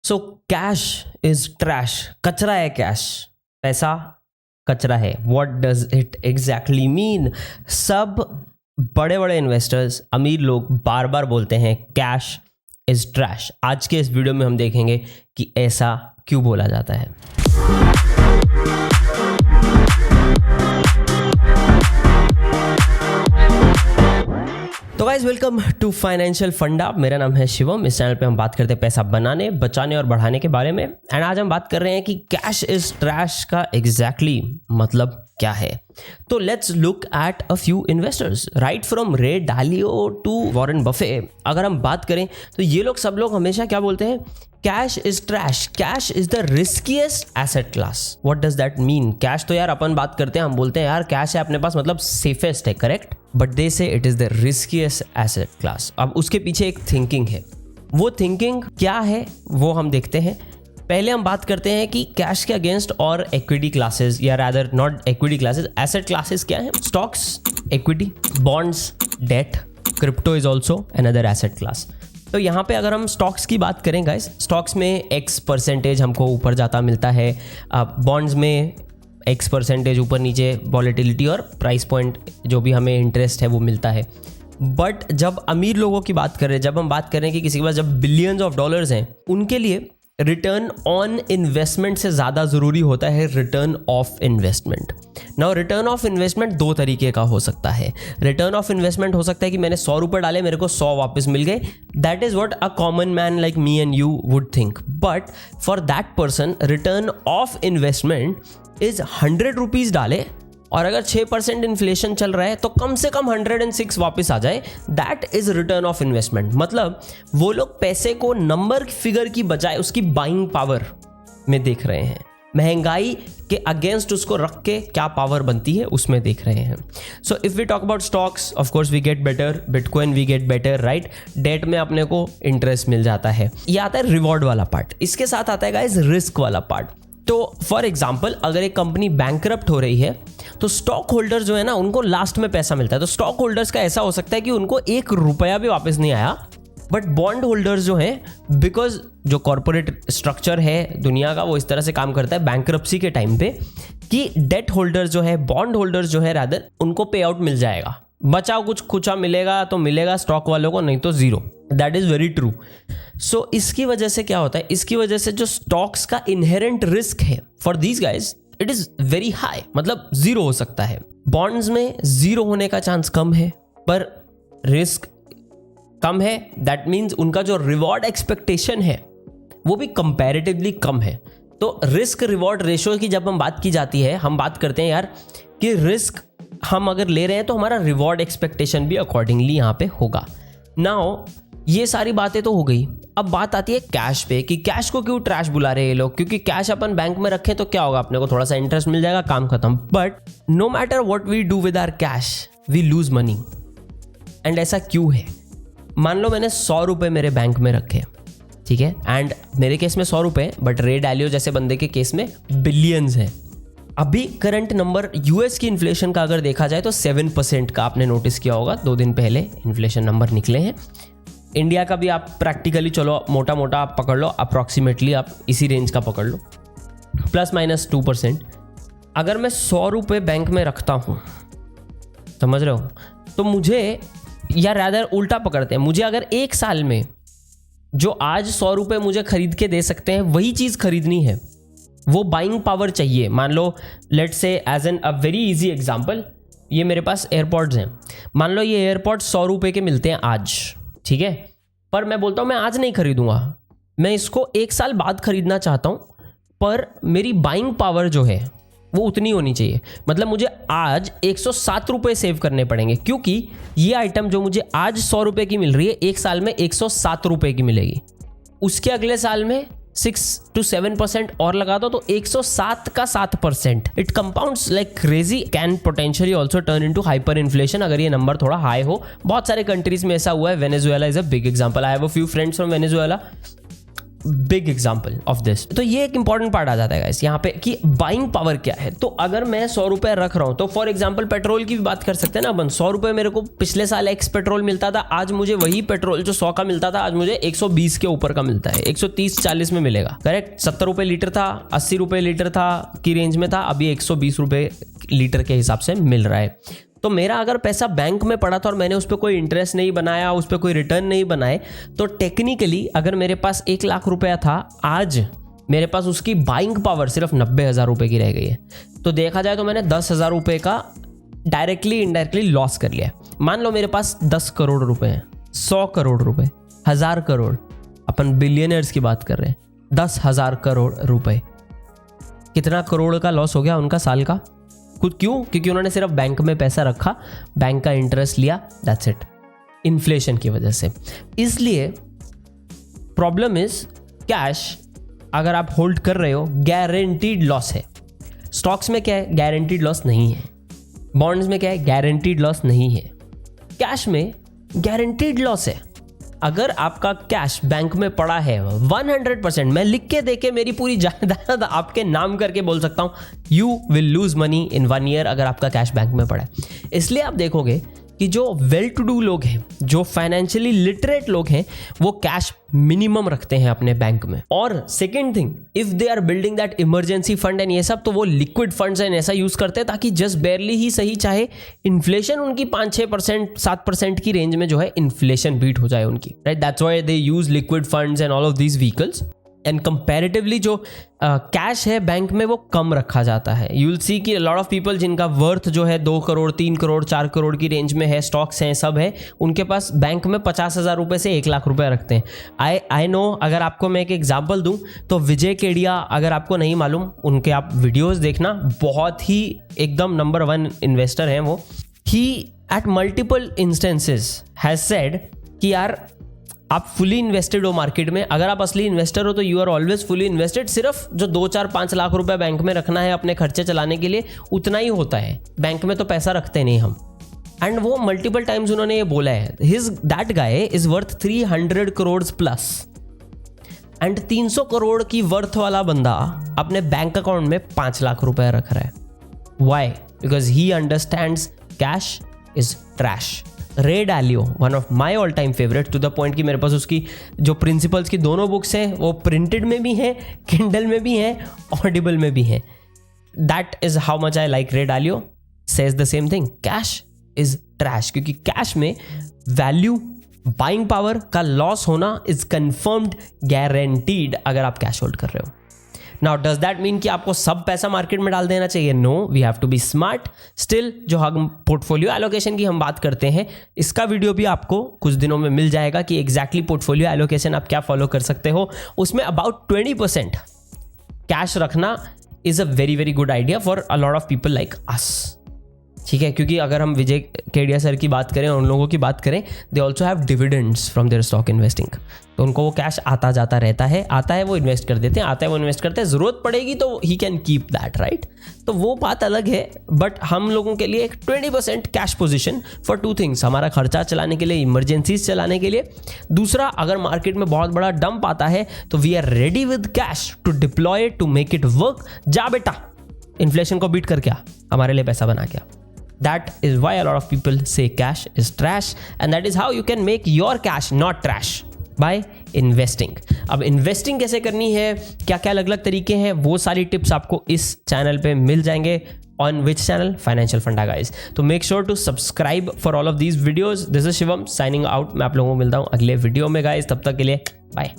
So cash is trash, कचरा है cash, पैसा कचरा है. What does it exactly mean? सब बड़े बड़े इन्वेस्टर्स, अमीर लोग बार बार बोलते हैं कैश इज ट्रैश. आज के इस वीडियो में हम देखेंगे कि ऐसा क्यों बोला जाता है. तो गाइस वेलकम टू फाइनेंशियल फंडा. मेरा नाम है शिवम. इस चैनल पे हम बात करते हैं पैसा बनाने, बचाने और बढ़ाने के बारे में. एंड आज हम बात कर रहे हैं कि कैश इज ट्रैश का एग्जैक्टली मतलब क्या है. तो let's look at a few investors, right from रे डालियो टू वॉरेन बफे. अगर हम बात करें तो ये लोग सब लोग हमेशा क्या बोलते हैं? Cash is trash, cash is the riskiest asset class. What does that mean? Cash तो यार अपन बात करते हैं, हम बोलते हैं यार कैश है अपने पास मतलब सेफेस्ट है, करेक्ट. बट दे से it is the riskiest asset class. अब उसके पीछे एक थिंकिंग है. वो थिंकिंग क्या है वो हम देखते हैं. पहले हम बात करते हैं कि कैश के अगेंस्ट और इक्विटी क्लासेस, या rather not equity classes, asset classes क्या है? Stocks, equity, bonds, debt, crypto is also another asset class. तो यहाँ पे अगर हम स्टॉक्स की बात करें गाइस, स्टॉक्स में X% हमको ऊपर जाता मिलता है, बॉन्ड्स में X% ऊपर नीचे वॉलेटिलिटी और प्राइस पॉइंट जो भी हमें इंटरेस्ट है वो मिलता है. बट जब अमीर लोगों की बात करें, जब हम बात करें कि किसी के पास जब बिलियंस ऑफ डॉलर्स हैं, उनके लिए रिटर्न ऑन इन्वेस्टमेंट से ज़्यादा ज़रूरी होता है return of investment. Now return of investment दो तरीके का हो सकता है. रिटर्न ऑफ इन्वेस्टमेंट हो सकता है कि मैंने 100 रुपये डाले, मेरे को 100 वापस मिल गए. That is what a common man like me and you would think. But for that person return of investment is 100 rupees डाले और अगर 6% इन्फ्लेशन चल रहा है तो कम से कम 106 वापस आ जाए. That is return of investment. मतलब वो लोग पैसे को नंबर फिगर की बजाय उसकी बाइंग पावर में देख रहे हैं. महंगाई के अगेंस्ट उसको रख के क्या पावर बनती है उसमें देख रहे हैं. So if we talk about stocks, of course we get better, bitcoin we get better, right. Debt में अपने को इंटरेस्ट मिल जाता है. ये आता है रिवॉर्ड वाला पार्ट. इसके साथ आता है गाइस रिस्क वाला पार्ट. तो फॉर एग्जाम्पल अगर एक कंपनी बैंकरप्ट हो रही है तो स्टॉक होल्डर जो है ना, उनको लास्ट में पैसा मिलता है. तो स्टॉक होल्डर्स का ऐसा हो सकता है कि उनको 1 रुपया भी वापस नहीं आया. बट बॉन्ड होल्डर्स जो हैं, बिकॉज जो कॉर्पोरेट स्ट्रक्चर है दुनिया का वो इस तरह से काम करता है बैंकरप्सी के टाइम पे कि डेट होल्डर्स जो है, बॉन्ड होल्डर्स जो है रादर, उनको पे आउट मिल जाएगा. बचा कुछ मिलेगा तो मिलेगा स्टॉक वालों को, नहीं तो zero. That is very true. So इसकी वजह से क्या होता है? इसकी वजह से जो स्टॉक्स का इनहेरेंट रिस्क है for these guys, it is very high, मतलब जीरो हो सकता है. बॉन्ड्स में जीरो होने का चांस कम है पर रिस्क कम है. दैट मीन्स उनका जो रिवॉर्ड एक्सपेक्टेशन है वो भी कंपैरेटिवली कम है. तो रिस्क रिवॉर्ड रेशियो की जब हम बात की जाती है, हम बात करते हैं यार कि रिस्क हम अगर ले रहे हैं तो हमारा रिवॉर्ड एक्सपेक्टेशन भी अकॉर्डिंगली यहाँ पे होगा. नाउ ये सारी बातें तो हो गई. अब बात आती है कैश पे कि कैश को क्यों ट्रैश बुला रहे हैं ये लोग. क्योंकि कैश अपन बैंक में रखें तो क्या होगा, अपने को थोड़ा सा इंटरेस्ट मिल जाएगा, काम खत्म. But no matter what we do with our cash, we lose money. And ऐसा क्यों है? मान लो मैंने 100 रुपये मेरे बैंक में रखे, ठीक है, एंड मेरे केस में 100 रुपये, बट रे डालियो जैसे बंदे के केस में बिलियंस है. अभी करंट नंबर यूएस की इन्फ्लेशन का अगर देखा जाए तो 7% का आपने नोटिस किया होगा. 2 दिन पहले इन्फ्लेशन नंबर निकले हैं. इंडिया का भी आप प्रैक्टिकली चलो मोटा मोटा आप पकड़ लो, अप्रॉक्सीमेटली आप इसी रेंज का पकड़ लो, +- 2%. अगर मैं 100 रुपये बैंक में रखता हूँ, समझ रहे हो, तो मुझे, या रादर उल्टा पकड़ते हैं, मुझे अगर 1 साल में जो आज 100 रुपये मुझे खरीद के दे सकते हैं वही चीज़ खरीदनी है, वो बाइंग पावर चाहिए. मान लो let's say as an a very easy example, ये मेरे पास एयरपॉड्स हैं. मान लो ये एयरपॉड्स 100 रुपये के मिलते हैं आज, ठीक है, पर मैं बोलता हूँ मैं आज नहीं खरीदूंगा, मैं इसको 1 साल बाद खरीदना चाहता हूँ. पर मेरी बाइंग पावर जो है वो उतनी होनी चाहिए. मतलब मुझे आज 107 रुपये सेव करने पड़ेंगे, क्योंकि ये आइटम जो मुझे आज 100 रुपये की मिल रही है 1 साल में 107 रुपये की मिलेगी. उसके अगले साल में 6 to 7% और लगा दो तो 107 का 7%. It compounds like crazy, can potentially also turn into hyper inflation अगर ये नंबर थोड़ा हाई हो. बहुत सारे कंट्रीज में ऐसा हुआ है. Venezuela is a big example. I have a few friends from Venezuela. Big example of this. तो ये एक इंपॉर्टेंट पार्ट आ जाता है गाइस यहाँ पे कि बाइंग पावर क्या है। तो अगर मैं 100 रुपए रख रहा हूं, तो फॉर एग्जाम्पल पेट्रोल की भी बात कर सकते हैं ना अपन। 100 रुपए मेरे को पिछले साल एक्स पेट्रोल मिलता था, आज मुझे वही पेट्रोल जो 100 का मिलता था आज मुझे 120 के ऊपर का मिलता है, 130-40 में मिलेगा, करेक्ट। 70 रुपए लीटर था, 80 रुपए लीटर था की रेंज में था, अभी 120 रुपए लीटर के हिसाब से मिल रहा है। तो मेरा अगर पैसा बैंक में पड़ा था और मैंने उस पर कोई इंटरेस्ट नहीं बनाया, उस पर कोई रिटर्न नहीं बनाए, तो टेक्निकली अगर मेरे पास 1 लाख रुपया था, आज मेरे पास उसकी बाइंग पावर सिर्फ 90,000 रुपए की रह गई है। तो देखा जाए तो मैंने 10,000 रुपए का डायरेक्टली इनडायरेक्टली लॉस कर लिया। मान लो मेरे पास 10 करोड़ रुपए हैं, 100 करोड़ रुपए, 1000 करोड़, अपन बिलियनर्स की बात कर रहे हैं, 10,000 करोड़ रुपए, कितना करोड़ का लॉस हो गया उनका साल का? खुद क्यों? क्योंकि उन्होंने सिर्फ बैंक में पैसा रखा, बैंक का इंटरेस्ट लिया, दैट्स इट, इन्फ्लेशन की वजह से। इसलिए प्रॉब्लम इज कैश अगर आप होल्ड कर रहे हो गारंटीड लॉस है। स्टॉक्स में क्या है? गारंटीड लॉस नहीं है। बॉन्ड्स में क्या है? गारंटीड लॉस नहीं है। कैश में गारंटीड लॉस है। अगर आपका कैश बैंक में पड़ा है 100%, मैं लिख के देके मेरी पूरी जायदाद आपके नाम करके बोल सकता हूं, you will lose money in 1 year अगर आपका कैश बैंक में पड़ा है। इसलिए आप देखोगे कि जो वेल टू डू लोग हैं, जो फाइनेंशियली लिटरेट लोग हैं, वो कैश मिनिमम रखते हैं अपने बैंक में। और second thing, if they are building that emergency fund and ये सब, तो वो लिक्विड फंड्स एंड ऐसा यूज करते हैं ताकि जस्ट बेयरली ही सही, चाहे इन्फ्लेशन उनकी 5-6%, 7% की रेंज में जो है इन्फ्लेशन बीट हो जाए उनकी, right. That's why they use liquid funds and all of these vehicles. And comparatively जो कैश है बैंक में वो कम रखा जाता है। यू विल सी कि लॉट ऑफ पीपल जिनका वर्थ जो है 2 करोड़, 3 करोड़, 4 करोड़ की रेंज में है, स्टॉक्स हैं, सब है, उनके पास बैंक में 50,000 रुपए से 1 लाख रुपए रखते हैं। आई नो, अगर आपको मैं एक एग्जाम्पल दूं तो विजय केडिया, अगर आपको नहीं मालूम, उनके आप वीडियोज देखना, बहुत ही एकदम नंबर 1 इन्वेस्टर हैं वो। He at multiple instances has said कि यार आप फुली इन्वेस्टेड हो मार्केट में। अगर आप असली इन्वेस्टर हो तो you are always fully invested. सिर्फ जो 2-4-5 लाख रुपए बैंक में रखना है अपने खर्चे चलाने के लिए, उतना ही होता है। बैंक में तो पैसा रखते नहीं हम। एंड वो मल्टीपल टाइम्स उन्होंने ये बोला है, that guy is worth 300 crore plus. And 300 crore की वर्थ वाला बंदा अपने बैंक अकाउंट में 5 लाख रुपए रख रहा है। Why? Because he understands cash is trash. Ray Dalio, one of my all time favourite, to the point कि मेरे पास उसकी जो प्रिंसिपल्स की दोनों बुक्स हैं वो प्रिंटेड में भी हैं, किंडल में भी हैं, ऑडिबल में भी हैं। That is how much I like Ray Dalio. Says the same thing, cash is trash, क्योंकि कैश में वैल्यू, बाइंग पावर का लॉस होना इज कंफर्म्ड, गारंटीड, अगर आप कैश होल्ड कर रहे हो। नाउ डज दैट मीन कि आपको सब पैसा मार्केट में डाल देना चाहिए? No, we have to be smart. Still जो हम पोर्टफोलियो एलोकेशन की हम बात करते हैं, इसका वीडियो भी आपको कुछ दिनों में मिल जाएगा कि एग्जैक्टली पोर्टफोलियो एलोकेशन आप क्या फॉलो कर सकते हो। उसमें अबाउट 20% कैश रखना is a very very good idea for a lot of people like us, ठीक है। क्योंकि अगर हम विजय केडिया सर की बात करें, उन लोगों की बात करें, they also have dividends from there stock investing. तो उनको वो कैश आता जाता रहता है, आता है वो इन्वेस्ट कर देते हैं, आता है वो इन्वेस्ट करते हैं, जरूरत पड़ेगी तो he can keep that, right. तो वो बात अलग है। बट हम लोगों के लिए एक 20% कैश पोजिशन फॉर 2 थिंग्स, हमारा खर्चा चलाने के लिए, इमरजेंसीज चलाने के लिए। दूसरा, अगर मार्केट में बहुत बड़ा डंप आता है तो we are ready with cash to deploy to make it work. जा बेटा, इन्फ्लेशन को बीट करके आ, हमारे लिए पैसा बना के आ। That is why a lot of people say cash is trash, and that is how you can make your cash not trash by investing. अब इन्वेस्टिंग कैसे करनी है, क्या क्या अलग अलग तरीके हैं, वो सारी टिप्स आपको इस चैनल पे मिल जाएंगे। On which channel? Financial Funda guys. तो make sure to subscribe for all of these videos. This is Shivam signing out. मैं आप लोगों को मिलता हूँ अगले वीडियो में guys. तब तक के लिए bye.